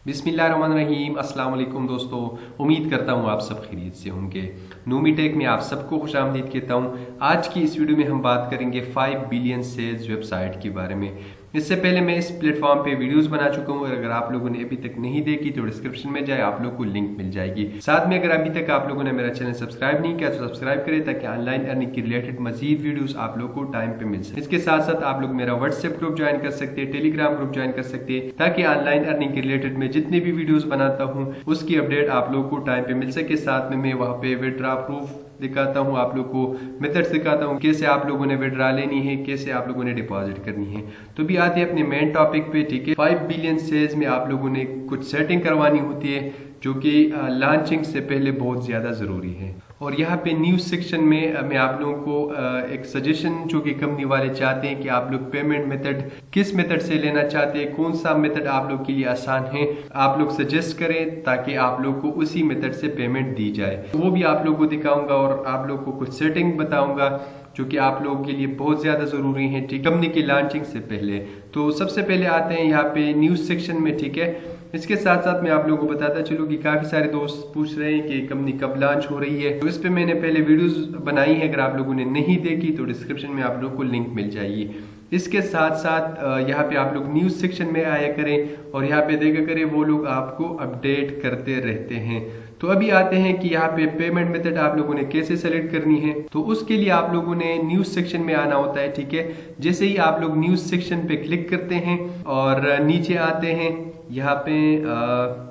बिस्मिल्लाहिर्रहमानिर्रहीम। अस्सलाम वालेकुम दोस्तों, उम्मीद करता हूँ आप सब खैरियत से होंगे। नूमीटेक में आप सबको खुशामदीद कहता हूँ। आज की इस वीडियो में हम बात करेंगे 5 बिलियन सेल्स वेबसाइट के बारे में। इससे पहले मैं इस प्लेटफॉर्म पे वीडियोस बना चुका हूँ, अगर आप लोगों ने अभी तक नहीं देखी तो डिस्क्रिप्शन में जाए, आप लोग को लिंक मिल जाएगी। साथ में अगर अभी तक आप लोगों ने मेरा चैनल सब्सक्राइब नहीं किया तो सब्सक्राइब करें ताकि ऑनलाइन अर्निंग के रिलेटेड मजीद वीडियोस आप लोग को टाइम पे मिल सके। इसके साथ साथ आप लोग मेरा व्हाट्सएप ग्रुप ज्वाइन कर सकते हैं, टेलीग्राम ग्रुप ज्वाइन कर सकते हैं, ताकि ऑनलाइन अर्निंग के रिलेटेड में जितने भी वीडियोस बनाता हूँ उसकी अपडेट आप लोग को टाइम पे मिल सके। साथ में मैं वहाँ पे विड्रॉ प्रूफ दिखाता हूँ, आप लोग को मेथड्स दिखाता हूँ, कैसे आप लोगों ने विड्रॉ लेनी है, कैसे आप लोगों ने डिपॉजिट करनी है। तो भी आते हैं अपने मेन टॉपिक पे। ठीक है, 5 बिलियन सेल्स में आप लोगों ने कुछ सेटिंग करवानी होती है जो कि लॉन्चिंग से पहले बहुत ज्यादा जरूरी है। और यहाँ पे न्यूज सेक्शन में मैं आप लोगों को एक सजेशन जो कि कंपनी वाले चाहते हैं कि आप लोग पेमेंट मेथड किस मेथड से लेना चाहते हैं, कौन सा मेथड आप लोग के लिए आसान है, आप लोग सजेस्ट करें ताकि आप लोग को उसी मेथड से पेमेंट दी जाए। वो भी आप लोग को दिखाऊंगा और आप लोग को कुछ सेटिंग बताऊंगा जो कि आप लोगों के लिए बहुत ज्यादा जरूरी है, ठीक, कंपनी की लॉन्चिंग से पहले। तो सबसे पहले आते हैं यहाँ पे न्यूज सेक्शन में। ठीक है, इसके साथ साथ मैं आप लोगों को बताता चलूँ कि काफी सारे दोस्त पूछ रहे हैं कि कंपनी कब लॉन्च हो रही है, तो इस पे मैंने पहले वीडियोस बनाई है, अगर आप लोगों ने नहीं देखी तो डिस्क्रिप्शन में आप लोग को लिंक मिल जाएगी। इसके साथ साथ यहाँ पे आप लोग न्यूज सेक्शन में आया करें और यहाँ पे देखा करें, वो लोग आपको अपडेट करते रहते हैं। तो अभी आते हैं कि यहाँ पे पेमेंट मेथड आप लोगों ने कैसे सेलेक्ट करनी है। तो उसके लिए आप लोगों ने न्यूज सेक्शन में आना होता है। ठीक है, जैसे ही आप लोग न्यूज सेक्शन पे क्लिक करते हैं और नीचे आते हैं यहाँ पे,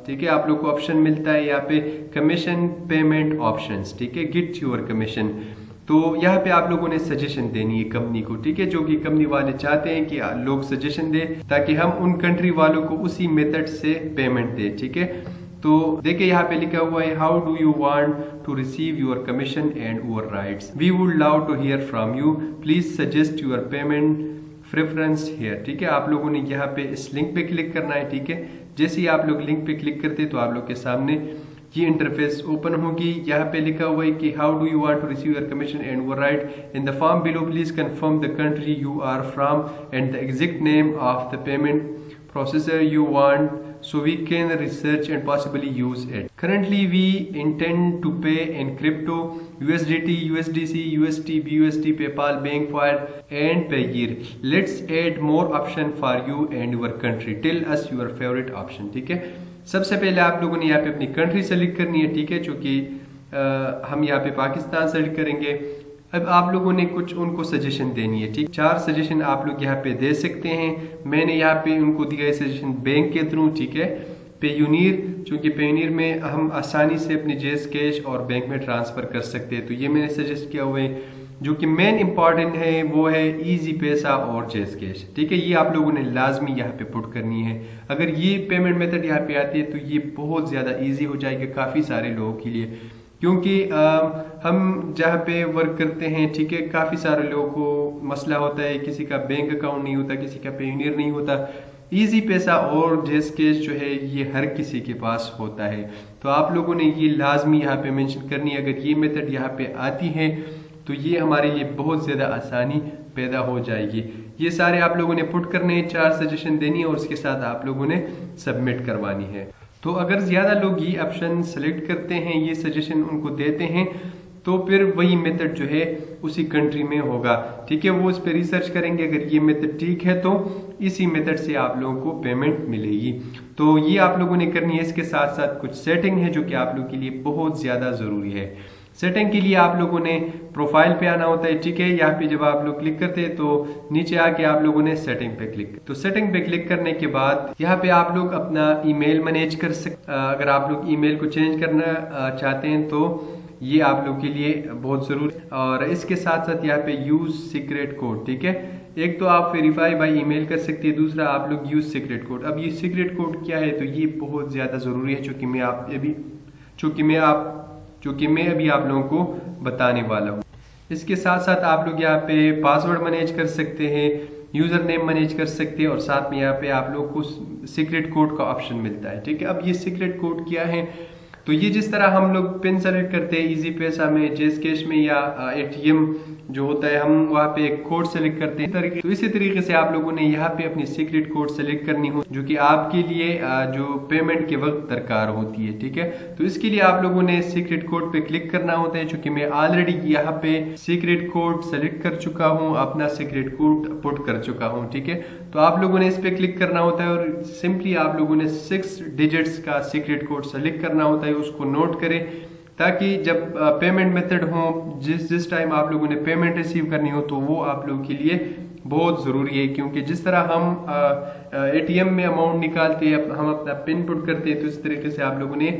ठीक है, आप लोग को ऑप्शन मिलता है यहाँ पे कमीशन पेमेंट ऑप्शंस। ठीक है, गेट योर कमीशन। तो यहाँ पे आप लोगों ने सजेशन देनी है कंपनी को, ठीक है, जो कि कंपनी वाले चाहते हैं कि लोग सजेशन दे ताकि हम उन कंट्री वालों को उसी मेथड से पेमेंट दे। ठीक है, तो देखिए यहाँ पे लिखा हुआ है, how do you want to receive your commission and your rights, we would love to hear from you, please suggest your payment preference here. ठीक है, आप लोगों ने यहाँ पे इस लिंक पे क्लिक करना है। ठीक है, जैसे ही आप लोग लिंक पे क्लिक करते हैं तो आप लोग के सामने ये इंटरफेस ओपन होगी। यहाँ पे लिखा हुआ है कि how do you want to receive your commission and your right in the form below, please confirm the country you are from and the exact name of the payment processor you want so we can research and possibly use it. Currently we intend to pay in crypto, USDT, USDC, UST, BUSD, PayPal, Bankfire and Payeer. Let's add more option for you and your country. Tell us your favorite option. ठीक है, सबसे पहले आप लोगों ने यहाँ पे अपनी कंट्री सेलेक्ट करनी है। ठीक है, चूंकि हम यहाँ पे पाकिस्तान सेलेक्ट करेंगे। अब आप लोगों ने कुछ उनको सजेशन देनी है। ठीक, 4 सजेशन आप लोग यहाँ पे दे सकते हैं। मैंने यहाँ पे उनको दिया है सजेशन बैंक के थ्रू। ठीक है, पेयूनियर, चूंकि पेयूनियर में हम आसानी से अपनी जेस कैश और बैंक में ट्रांसफर कर सकते हैं, तो ये मैंने सजेस्ट किया हुआ है। जो कि मेन इंपॉर्टेंट है वो है इजी पैसा और जेस कैश। ठीक है, ये आप लोगों ने लाजमी यहाँ पे पुट करनी है। अगर ये पेमेंट मेथड यहाँ पे आती है तो ये बहुत ज्यादा ईजी हो जाएगा काफी सारे लोगों के लिए, क्योंकि हम जहाँ पे वर्क करते हैं, ठीक है, काफी सारे लोगों को मसला होता है, किसी का बैंक अकाउंट नहीं होता, किसी का पेयूनियर नहीं होता। इजी पैसा और जेस कैश जो है ये हर किसी के पास होता है, तो आप लोगों ने ये लाजमी यहाँ पे मेंशन करनी है। अगर ये मेथड यहाँ पे आती है तो ये हमारे लिए बहुत ज्यादा आसानी पैदा हो जाएगी। ये सारे आप लोगों ने पुट करने हैं, 4 सजेशन देनी है और उसके साथ आप लोगों ने सबमिट करवानी है। तो अगर ज्यादा लोग ये ऑप्शन सेलेक्ट करते हैं, ये सजेशन उनको देते हैं, तो फिर वही मेथड जो है उसी कंट्री में होगा। ठीक है, वो इस पे रिसर्च करेंगे, अगर ये मेथड ठीक है तो इसी मेथड से आप लोगों को पेमेंट मिलेगी। तो ये आप लोगों ने करनी है। इसके साथ साथ कुछ सेटिंग है जो कि आप लोगों के लिए बहुत ज्यादा जरूरी है। सेटिंग के लिए आप लोगों ने प्रोफाइल पे आना होता है। ठीक है, यहाँ पे जब आप लोग क्लिक करते हैं तो नीचे आके आप लोगों ने सेटिंग पे क्लिक, तो सेटिंग पे क्लिक करने के बाद यहाँ पे आप लोग अपना ईमेल मैनेज कर सकते। अगर आप लोग ईमेल को चेंज करना चाहते हैं तो ये आप लोग के लिए बहुत जरूरी। और इसके साथ साथ यहाँ पे यूज सीक्रेट कोड। ठीक है, एक तो आप वेरीफाई बाय ईमेल कर सकते हैं, दूसरा आप लोग यूज सीक्रेट कोड। अब ये सीक्रेट कोड क्या है, तो ये बहुत ज्यादा जरूरी है चूंकि मैं अभी आप लोगों को बताने वाला हूँ। इसके साथ साथ आप लोग यहाँ पे पासवर्ड मैनेज कर सकते हैं, यूजर नेम मैनेज कर सकते हैं और साथ में यहाँ पे आप लोग को सीक्रेट कोड का ऑप्शन मिलता है। ठीक है, अब ये सीक्रेट कोड क्या है, तो ये जिस तरह हम लोग पिन सेलेक्ट करते हैं इजी पैसा में, जेस कैश में या ATM जो होता है, हम वहाँ पे एक कोड सेलेक्ट करते हैं। तो इसी तरीके से आप लोगों ने यहाँ पे अपनी सीक्रेट कोड सेलेक्ट करनी हो जो कि आपके लिए जो पेमेंट के वक्त दरकार होती है, ठीक है। तो इसके लिए आप लोगों ने सीक्रेट कोड पे क्लिक करना होता है, क्योंकि मैं ऑलरेडी यहाँ पे सीक्रेट कोड सेलेक्ट कर चुका हूँ, अपना सीक्रेट कोड पुट कर चुका हूँ, ठीक है। तो आप लोगों ने इस पे क्लिक करना होता है और सिंपली आप लोगों ने 6 डिजिट्स का सीक्रेट कोड सेलेक्ट करना होता है, उसको नोट करें ताकि जब पेमेंट मेथड हो, जिस टाइम आप लोगों ने पेमेंट रिसीव करनी हो, तो वो आप लोगों के लिए बहुत ज़रूरी है। क्योंकि जिस तरह हम ATM में अमाउंट निकालते हैं, हम अपना पिन पुट करते हैं, तो इस तरीके से आप लोगों ने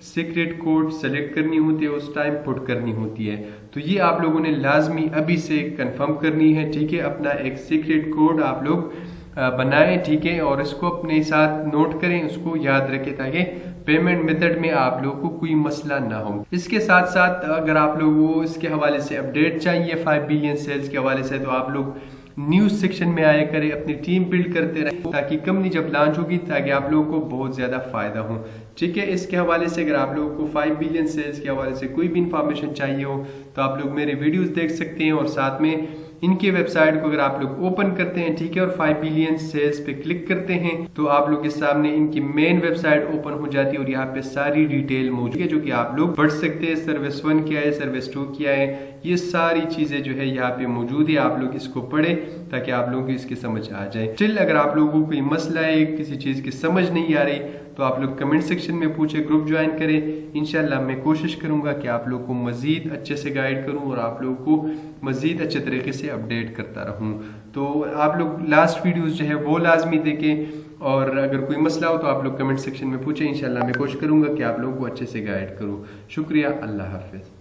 सीक्रेट कोड सेलेक्ट करनी होती है, उस टाइम पुट करनी होती है। तो ये आप लोगों ने लाजमी अभी से कंफर्म करनी है, ठीक है। अपना एक सीक्रेट कोड आप लोग बनाएं, ठीक है, और इसको अपने साथ नोट करें, उसको याद रखें ताकि पेमेंट मेथड में आप लोगों को कोई मसला ना हो। इसके साथ साथ अगर आप लोगों को इसके हवाले से अपडेट चाहिए 5 बिलियन सेल्स के हवाले से, तो आप लोग न्यूज सेक्शन में आया करें, अपनी टीम बिल्ड करते रहे ताकि कंपनी जब लॉन्च होगी ताकि आप लोगों को बहुत ज्यादा फायदा हो, ठीक है। इसके हवाले से अगर आप लोगों को 5 बिलियन सेल्स के हवाले से कोई भी इंफॉर्मेशन चाहिए हो तो आप लोग मेरे वीडियोस देख सकते हैं, और साथ में इनके वेबसाइट को अगर आप लोग ओपन करते हैं, ठीक है, और 5 बिलियन सेल्स पे क्लिक करते हैं तो आप लोग के सामने इनकी मेन वेबसाइट ओपन हो जाती है और यहाँ पे सारी डिटेल मौजूद है जो कि आप लोग पढ़ सकते हैं। सर्विस 1 क्या है, सर्विस 2 क्या है, ये सारी चीजें जो है यहाँ पे मौजूद है। आप लोग इसको पढ़े ताकि आप लोगों को इसकी समझ आ जाए। स्टिल अगर आप लोगों को कोई मसला है, किसी चीज की समझ नहीं आ रही, तो आप लोग कमेंट सेक्शन में पूछे, ग्रुप ज्वाइन करें। इंशाल्लाह मैं कोशिश करूंगा कि आप लोग को मजीद अच्छे से गाइड करूं और आप लोगों को मजीद अच्छे तरीके से अपडेट करता रहूं। तो आप लोग लास्ट वीडियोस जो है वो लाजमी देखें, और अगर कोई मसला हो तो आप लोग कमेंट सेक्शन में पूछें। इंशाल्लाह मैं कोशिश करूंगा कि आप लोगों को अच्छे से गाइड करूं। शुक्रिया, अल्लाह हाफिज।